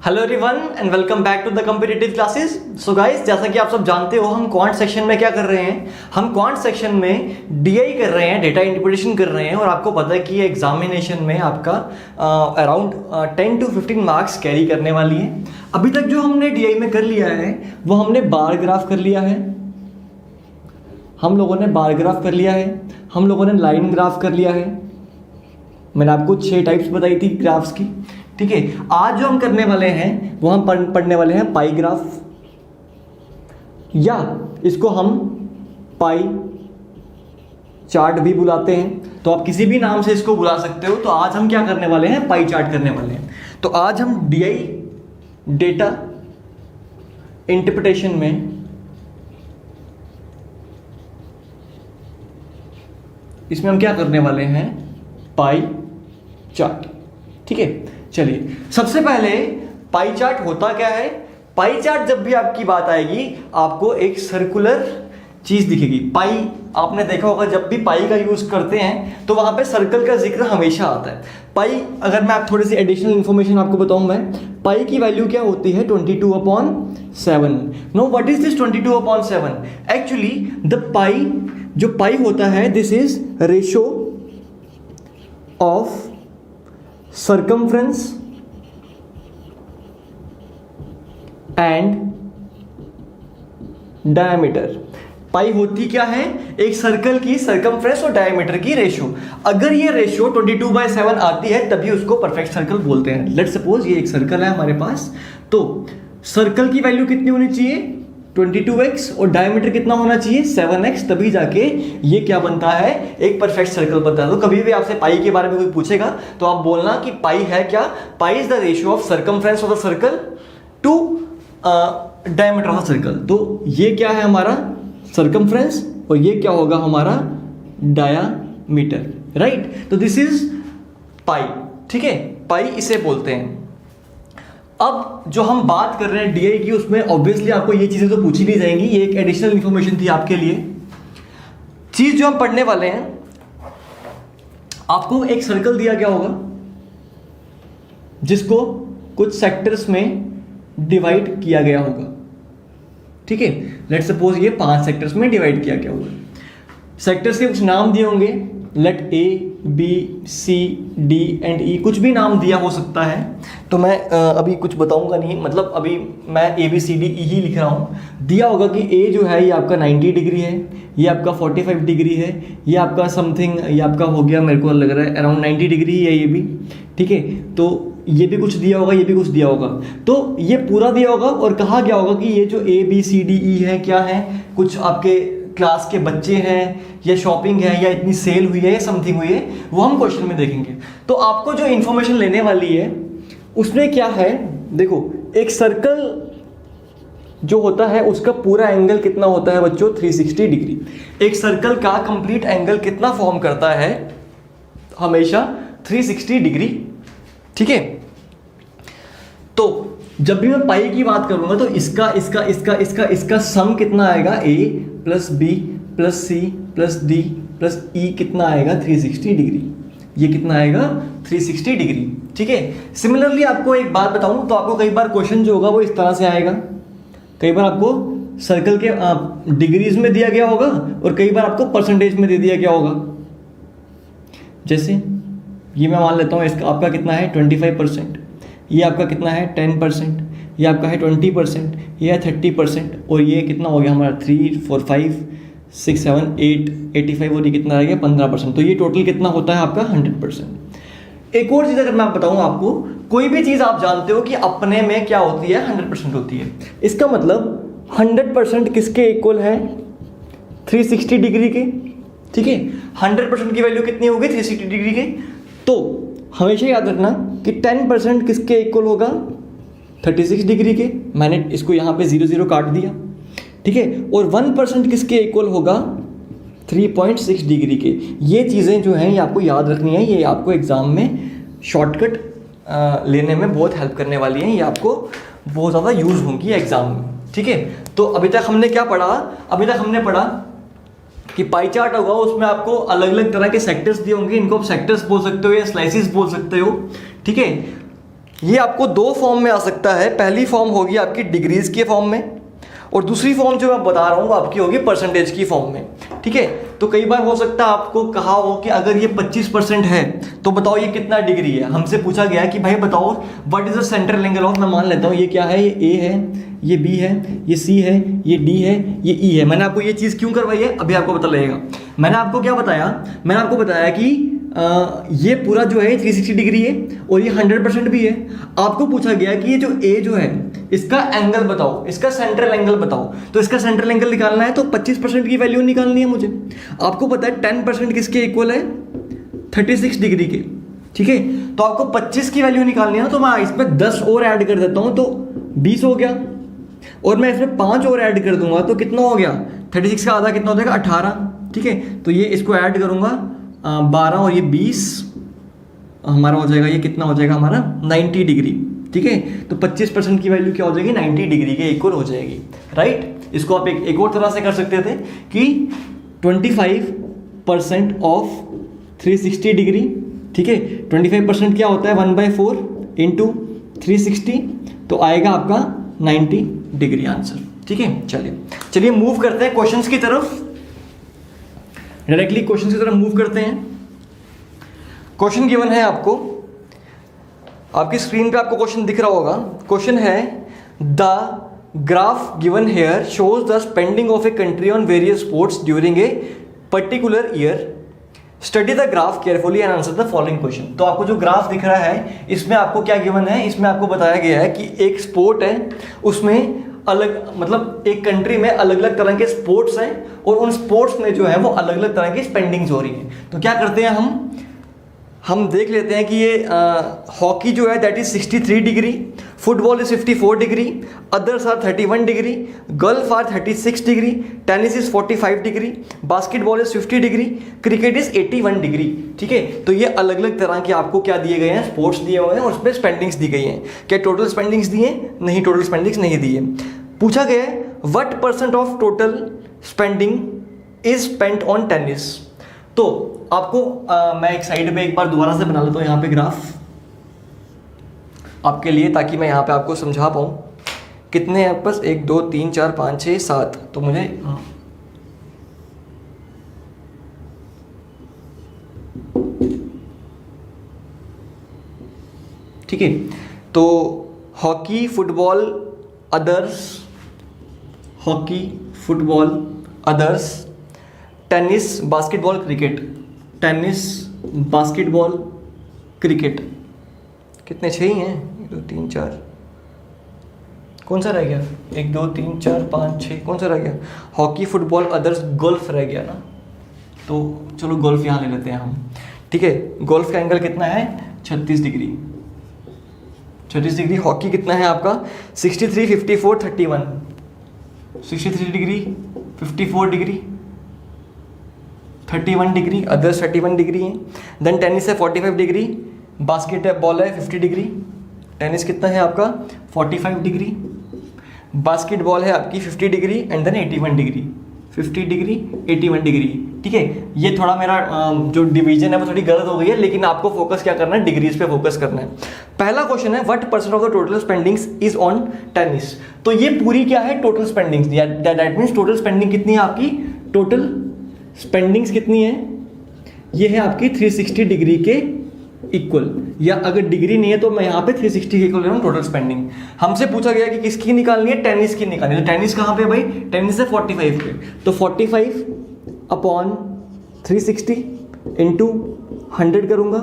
Hello everyone and welcome back to the competitive classes. So guys, जैसा कि आप सब जानते हो, हम क्वांट सेक्शन में क्या कर रहे हैं, हम क्वांट सेक्शन में डीआई कर रहे हैं, डेटा इंटरप्रिटेशन कर रहे हैं। और आपको पता है कि ये एग्जामिनेशन में आपका अराउंड 10 to 15 मार्क्स कैरी करने वाली है। अभी तक जो हमने डीआई में कर लिया है वो हमने बार ग्राफ कर लिया है, हम लोगों ने बार ग्राफ कर लिया है, हम लोगों ने लाइन ग्राफ कर लिया है। मैंने आपको 6 टाइप्स बताई थी ग्राफ्स की, ठीक है। आज जो हम करने वाले हैं वो हम पढ़ने वाले हैं पाई ग्राफ, या इसको हम पाई चार्ट भी बुलाते हैं। तो आप किसी भी नाम से इसको बुला सकते हो। तो आज हम क्या करने वाले हैं, पाई चार्ट करने वाले हैं। तो आज हम डीआई डेटा इंटरप्रिटेशन में इसमें हम क्या करने वाले हैं, पाई चार्ट, ठीक है। चलिए, सबसे पहले पाई चार्ट होता क्या है। पाई चार्ट जब भी आपकी बात आएगी आपको एक सर्कुलर चीज दिखेगी। पाई आपने देखा होगा, जब भी पाई का यूज करते हैं तो वहां पे सर्कल का जिक्र हमेशा आता है। पाई, अगर मैं आप थोड़ी सी एडिशनल इंफॉर्मेशन आपको बताऊं, मैं पाई की वैल्यू क्या होती है, 22/7। No, what is this 22/7? Actually the pi, जो पाई होता है, this is ratio of circumference and diameter। Pi होती क्या है, एक सर्कल की सर्कमफ्रेंस और डायमीटर की रेशो। अगर ये रेशो 22/7 आती है तभी उसको परफेक्ट सर्कल बोलते हैं। लेट्स सपोज ये एक सर्कल है हमारे पास, तो सर्कल की वैल्यू कितनी होनी चाहिए, 22x, और डायमीटर कितना होना चाहिए, 7x, तभी जाके ये क्या बनता है, एक परफेक्ट सर्कल बनता है। तो कभी भी आपसे पाई के बारे में कोई पूछेगा तो आप बोलना कि पाई है क्या, pi is the ratio of circumference of the circle to diameter of the circle. तो ये क्या है हमारा सर्कमफ्रेंस और ये क्या होगा हमारा डायामीटर, राइट। तो दिस इज पाई, ठीक है, पाई इसे बोलते हैं। अब जो हम बात कर रहे हैं डीआई की, उसमें ऑब्वियसली आपको ये चीजें तो पूछी नहीं जाएंगी, ये एक एडिशनल इंफॉर्मेशन थी आपके लिए। चीज जो हम पढ़ने वाले हैं, आपको एक सर्कल दिया गया होगा जिसको कुछ सेक्टर्स में डिवाइड किया गया होगा, ठीक है। लेट्स सपोज ये 5 सेक्टर्स में डिवाइड किया गया होगा। सेक्टर्स के कुछ नाम दिए होंगे, let A B C D and E, कुछ भी नाम दिया हो सकता है। तो मैं अभी कुछ बताऊंगा नहीं, मतलब अभी मैं ए बी सी डी ई ही लिख रहा हूँ। दिया होगा कि ए जो है ये आपका 90 डिग्री है, ये आपका 45 डिग्री है, ये आपका समथिंग, ये आपका हो गया, मेरे को लग रहा है अराउंड 90 डिग्री है ये भी, ठीक है। तो ये भी कुछ दिया होगा, ये भी कुछ दिया होगा। तो ये पूरा दिया होगा और कहा गया होगा कि ये जो ए बी सी डी ई है क्या है, कुछ आपके क्लास के बच्चे हैं, या शॉपिंग है, या इतनी सेल हुई है, या समथिंग हुई है, वो हम क्वेश्चन में देखेंगे। तो आपको जो इंफॉर्मेशन लेने वाली है उसमें क्या है, देखो, एक सर्कल जो होता है उसका पूरा एंगल कितना होता है बच्चों, 360 डिग्री। एक सर्कल का कंप्लीट एंगल कितना फॉर्म करता है, हमेशा 360 डिग्री, ठीक है। तो जब भी मैं पाई की बात करूंगा तो इसका इसका इसका इसका इसका सम कितना आएगा, A plus B plus C plus D plus E कितना आएगा, 360 डिग्री। ये कितना आएगा, 360 डिग्री, ठीक है। सिमिलरली आपको एक बात बताऊं तो आपको कई बार क्वेश्चन जो होगा वो इस तरह से आएगा। कई बार आपको सर्कल के डिग्रीज में दिया गया होगा और कई बार आपको परसेंटेज में दे दिया गया होगा। जैसे ये मैं मान लेता हूँ, इसका आपका कितना है 25%, ये आपका कितना है 10%, ये आपका है 20%, ये है 30%, और ये कितना हो गया हमारा 3 4 5 6 7 8 85, और ये कितना रह गया 15%। तो ये टोटल कितना होता है आपका 100%। एक और चीज़ अगर मैं बताऊँ आपको, कोई भी चीज़ आप जानते हो कि अपने में क्या होती है, 100% होती है। इसका मतलब 100% किसके इक्वल है, 360 डिग्री के, ठीक है। 100% की वैल्यू कितनी होगी, 360 डिग्री के। तो हमेशा याद रखना कि 10% किसके इक्वल होगा, 36 डिग्री के। मैंने इसको यहाँ पे 0 0 काट दिया, ठीक है। और 1% किसके इक्वल होगा, 3.6 डिग्री के। ये चीज़ें जो हैं ये आपको याद रखनी है, ये आपको एग्जाम में शॉर्टकट लेने में बहुत हेल्प करने वाली हैं, ये आपको बहुत ज़्यादा यूज़ होंगी एग्जाम में, ठीक है। तो अभी तक हमने क्या पढ़ा, अभी तक हमने पढ़ा कि पाई चार्ट होगा, उसमें आपको अलग अलग तरह के सेक्टर्स दिए होंगे, इनको आप सेक्टर्स बोल सकते हो या स्लाइसिस बोल सकते हो, ठीक है। ये आपको दो फॉर्म में आ सकता है। पहली फॉर्म होगी आपकी डिग्रीज के फॉर्म में, और दूसरी फॉर्म जो मैं बता रहा हूँ आपकी होगी परसेंटेज की फॉर्म में। ठीक है, तो कई बार हो सकता है आपको कहा हो कि अगर ये 25% है तो बताओ ये कितना डिग्री है। हमसे पूछा गया कि भाई बताओ what is the central angle of, मैं मान लेता हूँ ये क्या है, ये ए है, ये बी है, ये सी है, ये डी है, ये ई है। मैंने आपको ये चीज़ क्यों करवाई है अभी आपको पता लगेगा। मैंने आपको क्या बताया, मैंने आपको बताया कि ये पूरा जो है 360 डिग्री है और ये 100% भी है। आपको पूछा गया कि ये जो ए जो है इसका एंगल बताओ, इसका सेंट्रल एंगल बताओ। तो इसका सेंट्रल एंगल निकालना है तो 25% की वैल्यू निकालनी है मुझे। आपको पता है 10% किसके इक्वल है, 36 डिग्री के। ठीक है, तो आपको 25 की वैल्यू निकालनी है, तो मैं इसमें 10 और ऐड कर देता हूं तो 20 हो गया, और मैं इसमें 5 और ऐड कर दूंगा तो कितना हो गया, 36 का आधा कितना हो जाएगा, 18। ठीक है, तो ये इसको ऐड करूंगा 12 और ये 20 हमारा हो जाएगा, ये कितना हो जाएगा हमारा 90 डिग्री। ठीक है, तो 25% की वैल्यू क्या हो जाएगी, 90 डिग्री के इक्वल हो जाएगी। राइट, इसको आप एक और तरह से कर सकते थे कि 25% ऑफ 360 डिग्री। ठीक है, 25% क्या होता है, 1/4 इंटू 360, तो आएगा आपका 90 डिग्री आंसर। ठीक है, चलिए मूव करते हैं क्वेश्चंस की तरफ, डायरेक्टली क्वेश्चन की तरफ मूव करते हैं। क्वेश्चन गिवन है आपको, आपकी स्क्रीन पे आपको क्वेश्चन दिख रहा होगा। क्वेश्चन है the graph given here shows the spending of a country on various sports during a particular year, study the graph carefully and answer the following question. तो आपको जो ग्राफ दिख रहा है इसमें आपको क्या गिवन है, इसमें आपको बताया गया है कि एक स्पोर्ट है, उसमें अलग मतलब एक कंट्री में अलग अलग तरह के स्पोर्ट्स हैं और उन स्पोर्ट्स में जो है वो अलग अलग तरह की स्पेंडिंग्स हो रही है। तो क्या करते हैं हम देख लेते हैं कि ये हॉकी जो है that is 63 degree, football is 54 degree, others are 31 degree, golf are 36 degree, tennis is 45 degree, basketball is 50 degree, cricket is 81 degree. ठीक है, तो ये अलग अलग तरह के आपको क्या दिए गए हैं, स्पोर्ट्स दिए हुए हैं और उसमें स्पेंडिंग्स दी गई हैं। क्या टोटल स्पेंडिंग्स दी हैं, नहीं, टोटल स्पेंडिंग्स नहीं दी है। पूछा गया है what % of total spending is spent on tennis. तो आपको मैं एक साइड पे एक बार दोबारा से बना लेता हूँ यहाँ पे ग्राफ आपके लिए, ताकि मैं यहाँ पे आपको समझा पाऊँ। कितने हैं आपके पास, 1 2 3 4 5 6 7, तो मुझे ठीक है, तो hockey football others, hockey football others, tennis basketball cricket, tennis basketball cricket, कितने 6 ही हैं, 1 2 3 4, कौन सा रह गया, 1 2 3 4 5 6, कौन सा रह गया, हॉकी फुटबॉल अदर्स, गोल्फ रह गया ना, तो चलो गोल्फ यहाँ ले लेते हैं हम। ठीक है, गोल्फ का एंगल कितना है, 36 डिग्री, 36 डिग्री। हॉकी कितना है आपका 63 54 31, 63 degree 54 degree 31 degree, others 31 degree है। देन टेनिस है 45 डिग्री, बास्केटबॉल है 50 डिग्री, टेनिस कितना है आपका 45 डिग्री, बास्केटबॉल है आपकी 50 degree and then 81 degree, 50 degree 81 degree. ठीक है, ये थोड़ा मेरा जो डिवीजन है वो थोड़ी गलत हो गई है, लेकिन आपको फोकस क्या करना है, डिग्रीज पे फोकस करना है। पहला क्वेश्चन है what % of the total spendings is on tennis. तो ये पूरी क्या है, total spendings, that means total spending कितनी है आपकी, टोटल स्पेंडिंग्स कितनी है, ये है आपकी 360 डिग्री के इक्वल, या अगर डिग्री नहीं है तो मैं यहाँ पे 360 के इक्वल ले रहा हूँ टोटल स्पेंडिंग। हमसे पूछा गया कि किसकी निकालनी है, टेनिस की निकालनी है। तो टेनिस कहाँ पे भाई, टेनिस है 45 पे, तो 45 अपॉन 360 इंटू 100 करूँगा,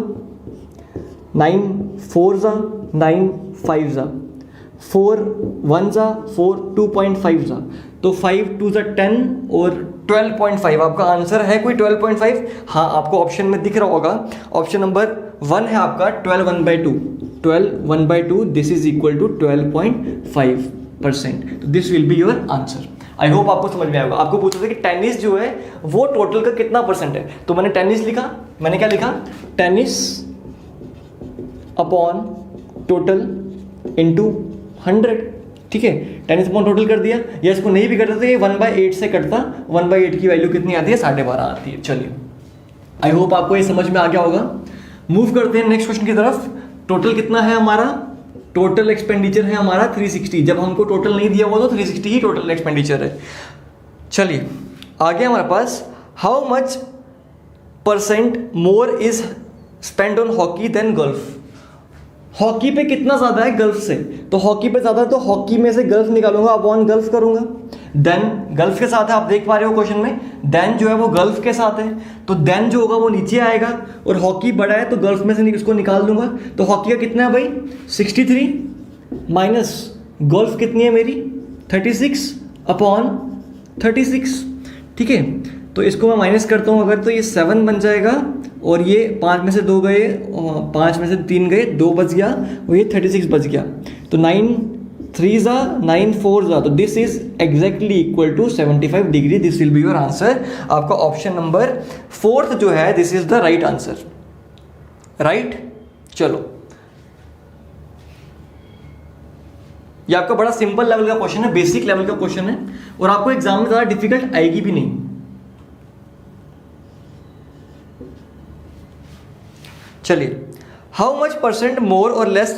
9 4 जा 9 5 जा 4 1 जा 4 2.5 जा, तो 5 2 जा 10 और 12.5 आपका आंसर है कोई 12.5। हाँ, आपको ऑप्शन में दिख रहा होगा, ऑप्शन नंबर 1 है आपका 12 1/2, 12 1/2, दिस इज इक्वल टू 12.5%। तो this will be your answer. I hope आपको समझ में आएगा। आपको पूछा था कि टेनिस जो है वो टोटल का कितना % है, तो मैंने टेनिस लिखा, मैंने क्या लिखा, टेनिस अपॉन टोटल इंटू 100। ठीक है, टेनिस अपॉन टोटल कर दिया, या इसको नहीं भी करते तो ये 1/8 से कटता, 1/8 की वैल्यू कितनी आती है, 12.5 आती है। चलिए, आई होप आपको ये समझ में आ गया होगा। मूव करते हैं नेक्स्ट क्वेश्चन की तरफ। टोटल कितना है हमारा टोटल एक्सपेंडिचर है हमारा 360, जब हमको टोटल नहीं दिया हुआ तो 360 ही टोटल एक्सपेंडिचर है। चलिए आगे हमारे पास how much % more is spend on hockey then golf. Hockey पे कितना ज़्यादा है गल्फ से, तो हॉकी पे ज़्यादा है तो हॉकी में से गल्फ निकालूंगा, अपॉन गल्फ करूंगा। देन गल्फ के साथ है, आप देख पा रहे हो क्वेश्चन में देन जो है वो गल्फ के साथ है, तो देन जो होगा वो नीचे आएगा, और हॉकी बड़ा है तो गल्फ में से उसको निकाल दूंगा। तो हॉकी का कितना है भाई 63 माइनस गोल्फ कितनी है मेरी 36 अपॉन 36, ठीक है। तो इसको मैं माइनस करता हूँ अगर, तो ये 7 बन जाएगा, और ये 5 में से 2 गए, 5 में से 3 गए, 2 बच गया, और ये 36 बच गया। तो 9 3 9 4 तो this is exactly equal to 75 degree. This will be your answer. आपका ऑप्शन नंबर 4 जो है this is the right answer, right. चलो ये आपका बड़ा सिंपल लेवल का क्वेश्चन है, बेसिक लेवल का क्वेश्चन है, और आपको एग्जाम में ज़्यादा डिफिकल्ट आएगी भी नहीं। चलिए हाउ मच % मोर और less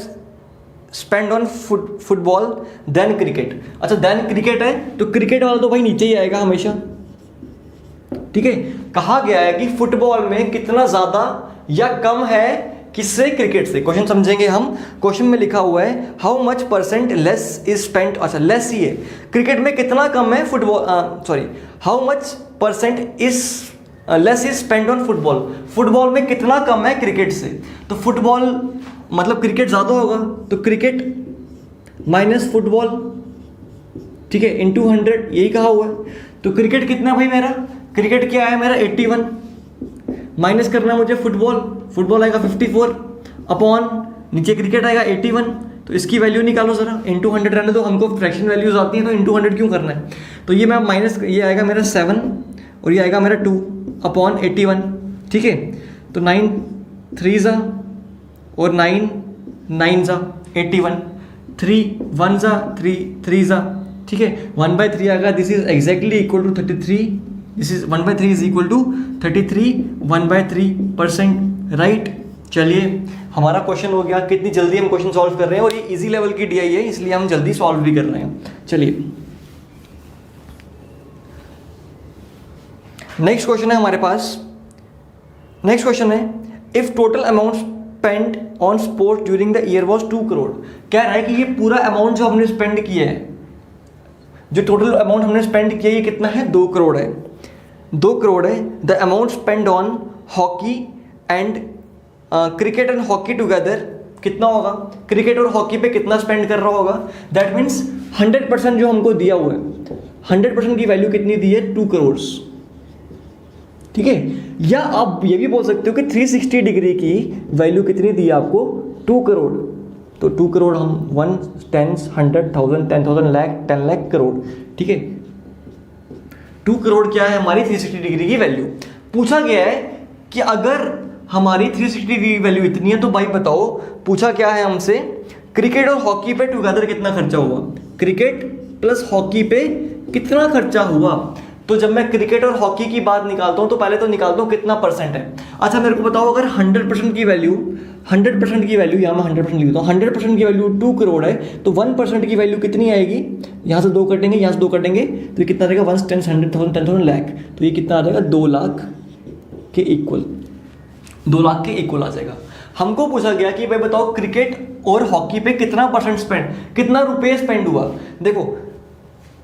spend on football then cricket. अच्छा देन क्रिकेट है तो क्रिकेट वाला तो भाई नीचे ही आएगा हमेशा, ठीक है। कहा गया है कि फुटबॉल में कितना ज्यादा या कम है किससे, क्रिकेट से। क्वेश्चन समझेंगे हम, क्वेश्चन में लिखा हुआ है how much % less is spent, अच्छा लेस ही है, क्रिकेट में कितना कम है football, sorry how much % is less is spend on football, football में कितना कम है क्रिकेट से। तो फुटबॉल मतलब क्रिकेट ज़्यादा होगा, तो क्रिकेट माइनस फुटबॉल, ठीक है, इंटू 100, यही कहा हुआ है। तो क्रिकेट कितना भाई मेरा, क्रिकेट क्या है मेरा 81, माइनस करना मुझे फुटबॉल, फुटबॉल आएगा 54 अपॉन नीचे क्रिकेट आएगा 81, तो इसकी वैल्यू निकालो जरा, इंटू 100 रहने दो, हमको फ्रैक्शन वैल्यूज आती हैं तो इंटू 100 क्यों करना है। तो ये मैं माइनस, ये आएगा मेरा 7 और ये आएगा मेरा 2 अपॉन 81, ठीक है। तो 9 3 और 9 9 81, 3 1 3 3 ठीक है, 1/3 आएगा। This is exactly equal to 33, this is 1/3 is equal to 33 1/3%, right. चलिए हमारा क्वेश्चन हो गया, कितनी जल्दी हम क्वेश्चन सॉल्व कर रहे हैं, और ये इजी लेवल की डीआई है इसलिए हम जल्दी सॉल्व भी कर रहे हैं। चलिए नेक्स्ट क्वेश्चन है हमारे पास, नेक्स्ट क्वेश्चन है if total amount spend on sports during the year was 2 crore. कह रहा है कि ये पूरा अमाउंट जो हमने स्पेंड किया है, जो टोटल अमाउंट हमने स्पेंड किया है, ये कितना है 2 करोड़ है, 2 करोड़ है। The amount spend on hockey and cricket and hockey together कितना होगा, क्रिकेट और हॉकी पे कितना स्पेंड कर रहा होगा। दैट मीन्स 100% जो हमको दिया हुआ है, 100% की वैल्यू कितनी दी है 2 करोड़, ठीक है। या आप ये भी बोल सकते हो कि 360 डिग्री की वैल्यू कितनी दी है आपको 2 करोड़। तो 2 करोड़ हम 1 10 100 1000 10,000 लाख 10 लाख करोड़, ठीक है। 2 करोड़ क्या है हमारी 360 डिग्री की वैल्यू। पूछा गया है कि अगर हमारी 360 डिग्री की वैल्यू इतनी है तो भाई बताओ, पूछा क्या है हमसे, क्रिकेट और हॉकी पे टुगेदर कितना खर्चा हुआ, क्रिकेट प्लस हॉकी पे कितना खर्चा हुआ। तो जब मैं क्रिकेट और हॉकी की बात निकालता हूं तो पहले तो निकालता हूं कितना परसेंट है। अच्छा मेरे को बताओ, अगर 100% की वैल्यू, 100% की वैल्यू, यहाँ मैं 100% लिखता हूँ, 100% की वैल्यू 2 करोड़ है, तो 1% की वैल्यू कितनी आएगी, यहाँ से 2 कटेंगे, यहाँ से 2 कटेंगे, तो ये कितना रहेगा 1 10 100 10,000 लाख, तो ये कितना आ जाएगा 2 लाख के इक्वल, 2 लाख के इक्वल आ जाएगा। हमको पूछा गया कि भाई बताओ क्रिकेट और हॉकी पे कितना परसेंट स्पेंड, कितना रुपये स्पेंड हुआ। देखो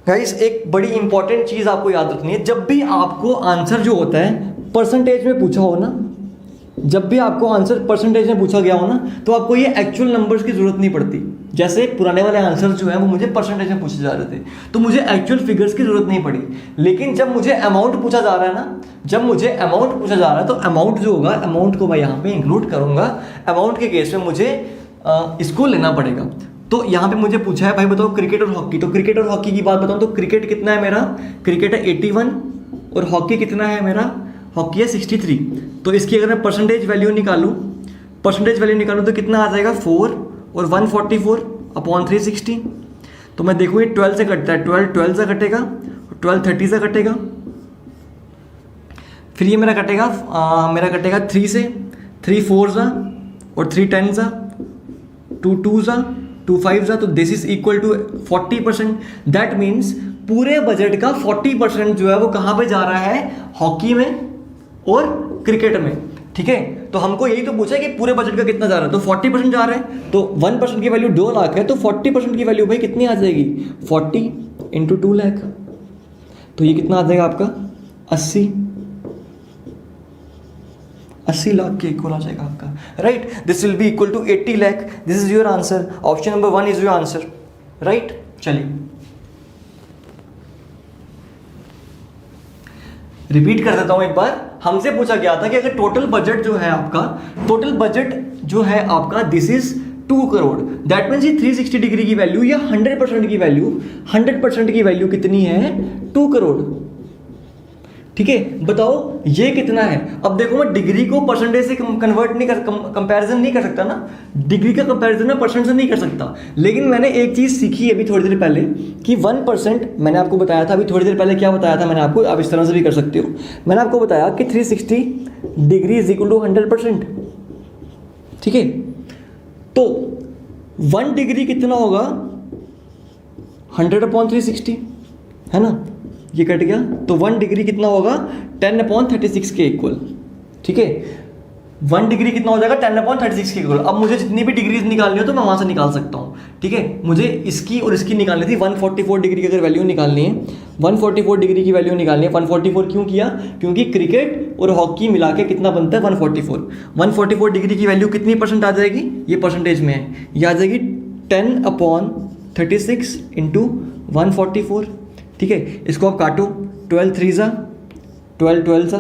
गाइस एक बड़ी इंपॉर्टेंट चीज आपको याद रखनी है, जब भी आपको आंसर जो होता है परसेंटेज में पूछा हो ना, जब भी आपको आंसर परसेंटेज में पूछा गया हो ना, तो आपको ये एक्चुअल नंबर्स की जरूरत नहीं पड़ती। जैसे पुराने वाले आंसर जो है वो मुझे परसेंटेज में पूछे जा रहे थे, तो मुझे एक्चुअल फिगर्स की जरूरत नहीं पड़ी। लेकिन जब मुझे अमाउंट पूछा जा रहा है ना, जब मुझे अमाउंट पूछा जा रहा है, तो अमाउंट जो होगा, अमाउंट को मैं यहाँ पे इंक्लूड करूंगा। अमाउंट के केस में मुझे इसको लेना पड़ेगा। तो यहाँ पे मुझे पूछा है भाई बताओ क्रिकेट और हॉकी, तो क्रिकेट और हॉकी की बात बताऊँ तो क्रिकेट कितना है मेरा, क्रिकेट है 81 और हॉकी कितना है मेरा, हॉकी है 63। तो इसकी अगर मैं परसेंटेज वैल्यू निकालूँ, परसेंटेज वैल्यू निकालूँ तो कितना आ जाएगा 4 और 144 अपॉन 360। तो मैं देखूँ ये 12 से कटता है, 12 से कटेगा, 12 30 से कटेगा, फिर ये मेरा कटेगा 3 से, 3 4 और 3 10 2 2 2 5 जा, तो this is equal to 40%। That means पूरे बजट का 40% जो है वो कहाँ पे जा रहा है, हॉकी में और क्रिकेट में। ठीक है, तो हमको यही तो पूछा है कि पूरे बजट का कितना जा रहा है, तो 40% जा रहा है, तो 1% की वैल्यू 2 लाख है, तो 40% की वैल्यू भाई कितनी आ जाएगी, 40 इंटू 2 लाख, तो ये कितना आ जाएगा आपका 80 लाख के इक्वल आ जाएगा आपका, right. This will be equal to 80 lakh. This is your answer, option number 1 is your answer, right. चलिए रिपीट कर देता हूं एक बार। हमसे पूछा गया था कि अगर टोटल बजट जो है आपका, टोटल बजट जो है आपका this is 2 crore, that means ये 360 डिग्री की वैल्यू या 100% की वैल्यू, 100% की वैल्यू कितनी है, 2 करोड़। ठीक है, बताओ ये कितना है। अब देखो मैं डिग्री को परसेंटेज से कन्वर्ट नहीं कर, कंपैरिजन नहीं कर सकता ना, डिग्री का कंपैरिजन मैं परसेंट से नहीं कर सकता। लेकिन मैंने एक चीज सीखी अभी थोड़ी देर पहले कि 1%, मैंने आपको बताया था अभी थोड़ी देर पहले, क्या बताया था मैंने आपको, आप इस तरह से भी कर सकते हो। मैंने आपको बताया कि 360 डिग्री इज इक्वल टू 100%। ठीक है, तो 1 डिग्री कितना होगा, 100/360, है ना, ये कट गया, तो 1 डिग्री कितना होगा, 10/36 के इक्वल। ठीक है, 1 डिग्री कितना हो जाएगा, 10/36 के इक्वल। अब मुझे जितनी भी डिग्रीज निकालनी हो तो मैं वहां से निकाल सकता हूँ। ठीक है, मुझे इसकी और इसकी निकालनी थी, 144 डिग्री की अगर वैल्यू निकालनी है, 144 डिग्री की वैल्यू निकालनी है। 144 क्यों किया, क्योंकि क्रिकेट और हॉकी मिला के कितना बनता है, 144। 144 डिग्री की वैल्यू कितनी परसेंट आ जाएगी, ये परसेंटेज में है, ये आ जाएगी 10/36 इंटू 144। ठीक है, इसको आप काटो, 12 3 जा 12 12 जा,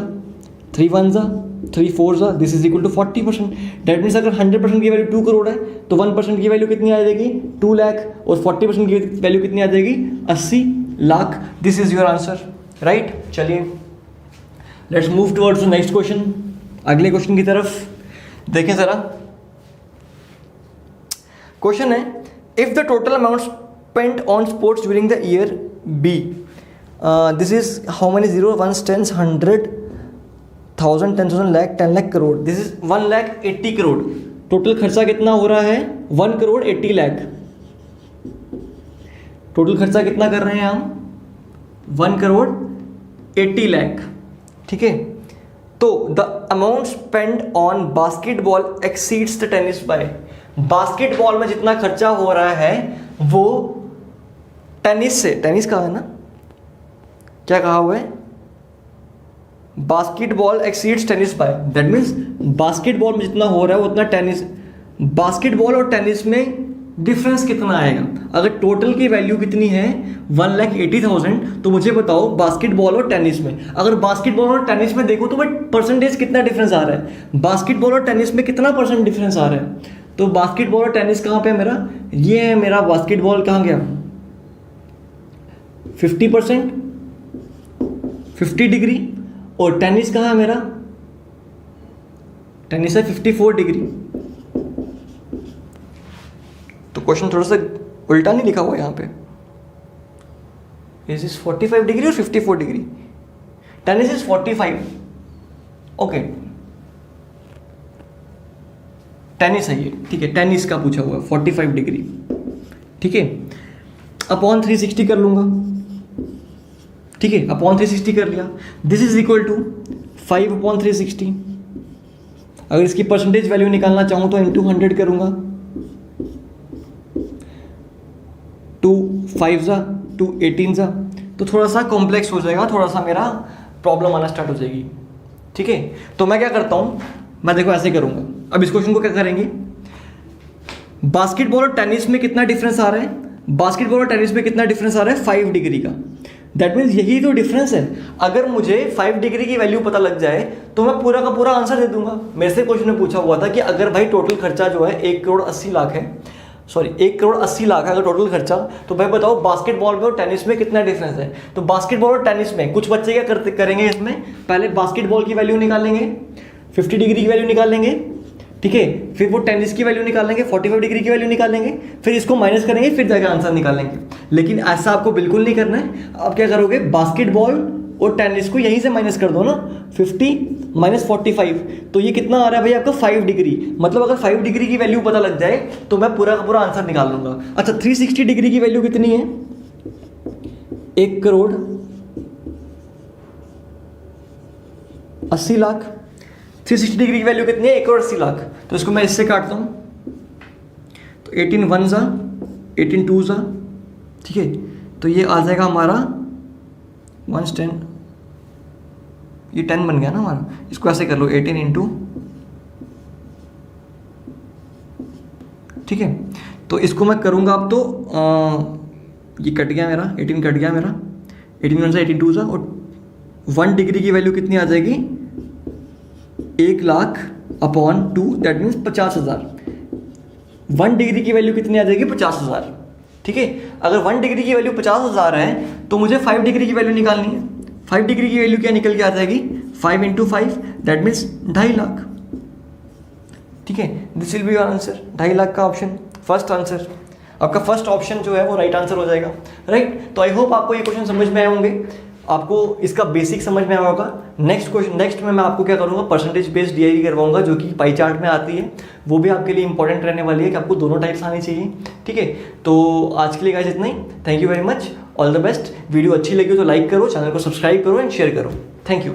3 1 जा 3 4 जा, this is equal to 40%। That means अगर 100% की वैल्यू 2 करोड़ है तो 1% की वैल्यू कितनी आ जाएगी, 2 लाख, और 40% की वैल्यू कितनी आ जाएगी, 80 lakh. This is your answer, right. चलिए let's move towards the next question, अगले क्वेश्चन की तरफ देखें जरा। क्वेश्चन है, if the total amount spent on sports during the year be, this is how many zero, 1 10 100 1000 10,000 lakh 10 lakh crore, this is 1,80,00,000 crore. Total खर्चा कितना हो रहा है, 1 करोड़ 80 लाख। टोटल खर्चा कितना कर रहे हैं हम, 1 करोड़ 80 लाख। ठीक है, तो the amount spend on basketball exceeds the tennis by, basketball में जितना खर्चा हो रहा है वो टेनिस से, टेनिस कहा है ना, क्या कहा हुआ है, basketball exceeds tennis by, that means basketball में जितना हो रहा है उतना टेनिस, बास्केटबॉल और टेनिस में डिफरेंस कितना आएगा। अगर टोटल की वैल्यू कितनी है 1,80,000, तो मुझे बताओ बास्केटबॉल और टेनिस में, अगर बास्केटबॉल और टेनिस में देखो तो भाई परसेंटेज कितना डिफरेंस आ रहा है, बास्केटबॉल और टेनिस में कितना परसेंट डिफरेंस आ रहा है। तो बास्केटबॉल और टेनिस कहाँ पे है मेरा, ये है मेरा बास्केटबॉल, कहाँ गया, 50%, 50 डिग्री, और टेनिस कहाँ है मेरा, टेनिस है 54 डिग्री। तो क्वेश्चन थोड़ा सा उल्टा नहीं लिखा हुआ यहाँ पे, इज 45 डिग्री और 54 degree, tennis is 45, okay, tennis है ये, ठीक है, टेनिस का पूछा हुआ है 45 डिग्री। ठीक है, अपॉन 360 कर लूंगा, ठीक है, अपॉन 360 कर लिया, दिस इज इक्वल टू 5/360। अगर इसकी परसेंटेज वैल्यू निकालना चाहूं तो इंटू 100 करूंगा, 2 5 जा 2 18 जा, तो थोड़ा सा कॉम्प्लेक्स हो जाएगा, थोड़ा सा मेरा प्रॉब्लम आना स्टार्ट हो जाएगी। ठीक है, तो मैं क्या करता हूं, मैं देखो ऐसे करूंगा। अब इस क्वेश्चन को क्या करेंगे, बास्केटबॉल और टेनिस में कितना डिफरेंस आ रहा है, बास्केटबॉल और टेनिस में कितना डिफरेंस आ रहा है, 5 डिग्री का। दैट मीन्स यही तो डिफरेंस है। अगर मुझे 5 डिग्री की वैल्यू पता लग जाए तो मैं पूरा का पूरा आंसर दे दूंगा। मेरे से क्वेश्चन में पूछा हुआ था कि अगर भाई टोटल खर्चा जो है 1 करोड़ 80 लाख है, सॉरी 1 करोड़ 80 लाख है अगर टोटल खर्चा, तो भाई बताओ बास्केटबॉल में और टेनिस में कितना डिफरेंस है। तो बास्केटबॉल और टेनिस में कुछ बच्चे क्या करेंगे, इसमें पहले बास्केटबॉल की वैल्यू निकालेंगे, 50 डिग्री की वैल्यू निकालेंगे, ठीक है, फिर वो टेनिस की वैल्यू निकालेंगे, 45 डिग्री की वैल्यू निकालेंगे, फिर इसको माइनस करेंगे, फिर जाकर आंसर निकालेंगे। लेकिन ऐसा आपको बिल्कुल नहीं करना है। आप क्या करोगे, बास्केटबॉल और tan इसको यहीं से माइनस कर दो ना, 50 माइनस 45, तो ये कितना आ रहा है भाई आपका 5 डिग्री। मतलब अगर 5 डिग्री की वैल्यू पता लग जाए तो मैं पूरा का पूरा आंसर निकाल लूंगा। अच्छा 360 डिग्री की वैल्यू कितनी है, 1 करोड़ 80 लाख। 360 डिग्री की वैल्यू कितनी है, 1 करोड़ 80 लाख। तो इसको मैं इससे काटता हूँ, तो 18 1 जा 18 2 जा, ठीक है, तो ये आ जाएगा हमारा 1 10, ये 10 बन गया ना हमारा। इसको ऐसे कर लो 18 इंटू, ठीक है, तो इसको मैं करूँगा अब तो ये कट गया मेरा, 18 कट गया मेरा, 18 1 से 18 2 जा, और 1 डिग्री की वैल्यू कितनी आ जाएगी, 1 lakh upon 2, that means 50,000। 1 degree की वैल्यू कितनी आ जाएगी, 50,000, ठीक है। अगर 1 डिग्री की वैल्यू 50,000 है तो मुझे 5 डिग्री की वैल्यू निकालनी है। 5 डिग्री की वैल्यू क्या निकल के आ जाएगी, 5 इंटू 5, दैट मीन्स 2.5 लाख, ठीक है। This will be your answer, 2.5 lakh का ऑप्शन फर्स्ट आंसर। आपका फर्स्ट ऑप्शन जो है वो राइट आंसर हो जाएगा, राइट। तो आई होप आपको ये क्वेश्चन समझ में आए होंगे, आपको इसका बेसिक समझ में आया होगा। नेक्स्ट में मैं आपको क्या करूँगा, परसेंटेज बेस्ड डीआईडी करवाऊंगा, जो कि पाई चार्ट में आती है। वो भी आपके लिए इंपॉर्टेंट रहने वाली है कि आपको दोनों टाइप्स आनी चाहिए, ठीक है। तो आज के लिए गाइस इतना ही, thank you very much, all the best. Video अच्छी लगी हो तो लाइक करो, चैनल को सब्सक्राइब करो एंड शेयर करो। Thank you.